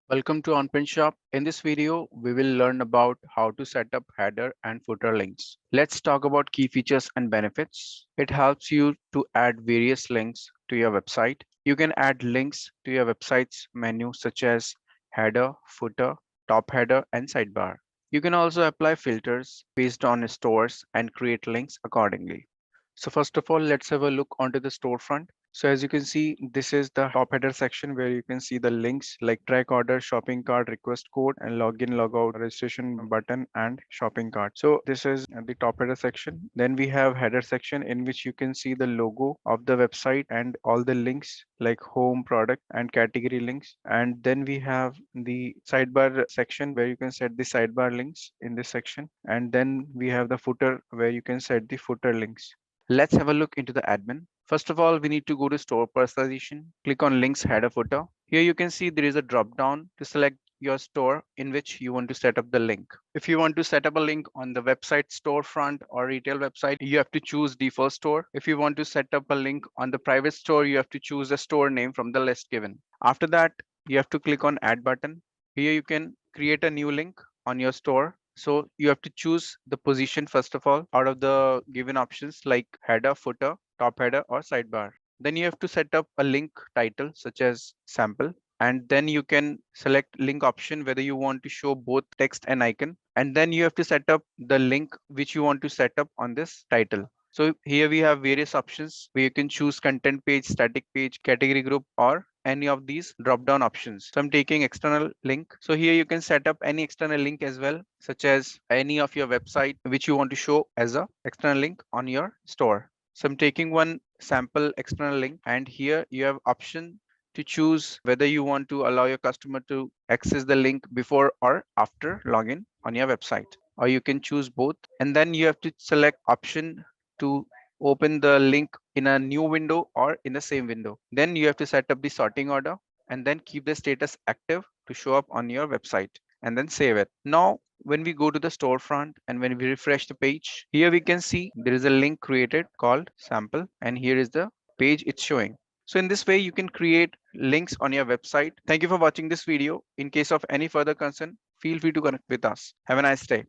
Welcome to OnPrintShop. In this video, we will learn about how to set up header and footer links. Let's talk about key features and benefits. It helps you to add various links to your website. You can add links to your website's menu such as header, footer, top header, and sidebar. You can also apply filters based on stores and create links accordingly. So first of all, let's have a look onto the storefront. So as you can see, this is the top header section where you can see the links like track order, shopping cart, request code, and login, logout, registration button, and shopping cart. So this is the top header section. Then we have header section in which you can see the logo of the website and all the links like home, product, and category links. And then we have the sidebar section where you can set the sidebar links in this section. And then we have the footer where you can set the footer links. Let's have a look into the admin. First of all, we need to go to store personalization. Click on links header footer. Here you can see there is a drop down to select your store in which you want to set up the link. If you want to set up a link on the website storefront or retail website, you have to choose default store. If you want to set up a link on the private store, you have to choose a store name from the list given. After that, you have to click on add button. Here you can create a new link on your store. So you have to choose the position first of all out of the given options like header, footer, top header, or sidebar. Then you have to set up a link title such as sample. And then you can select link option whether you want to show both text and icon. And then you have to set up the link which you want to set up on this title. So here we have various options where you can choose content page, static page, category group, or any of these drop down options. So I'm taking external link. So here you can set up any external link as well, such as any of your website which you want to show as a external link on your store. So I'm taking one sample external link, and here you have option to choose whether you want to allow your customer to access the link before or after login on your website, or you can choose both. And then you have to select option to open the link in a new window or in the same window. Then you have to set up the sorting order and then keep the status active to show up on your website and then save it. Now, when we go to the storefront and when we refresh the page, here we can see there is a link created called sample, and here is the page it's showing. So in this way, you can create links on your website. Thank you for watching this video. In case of any further concern, feel free to connect with us. Have a nice day.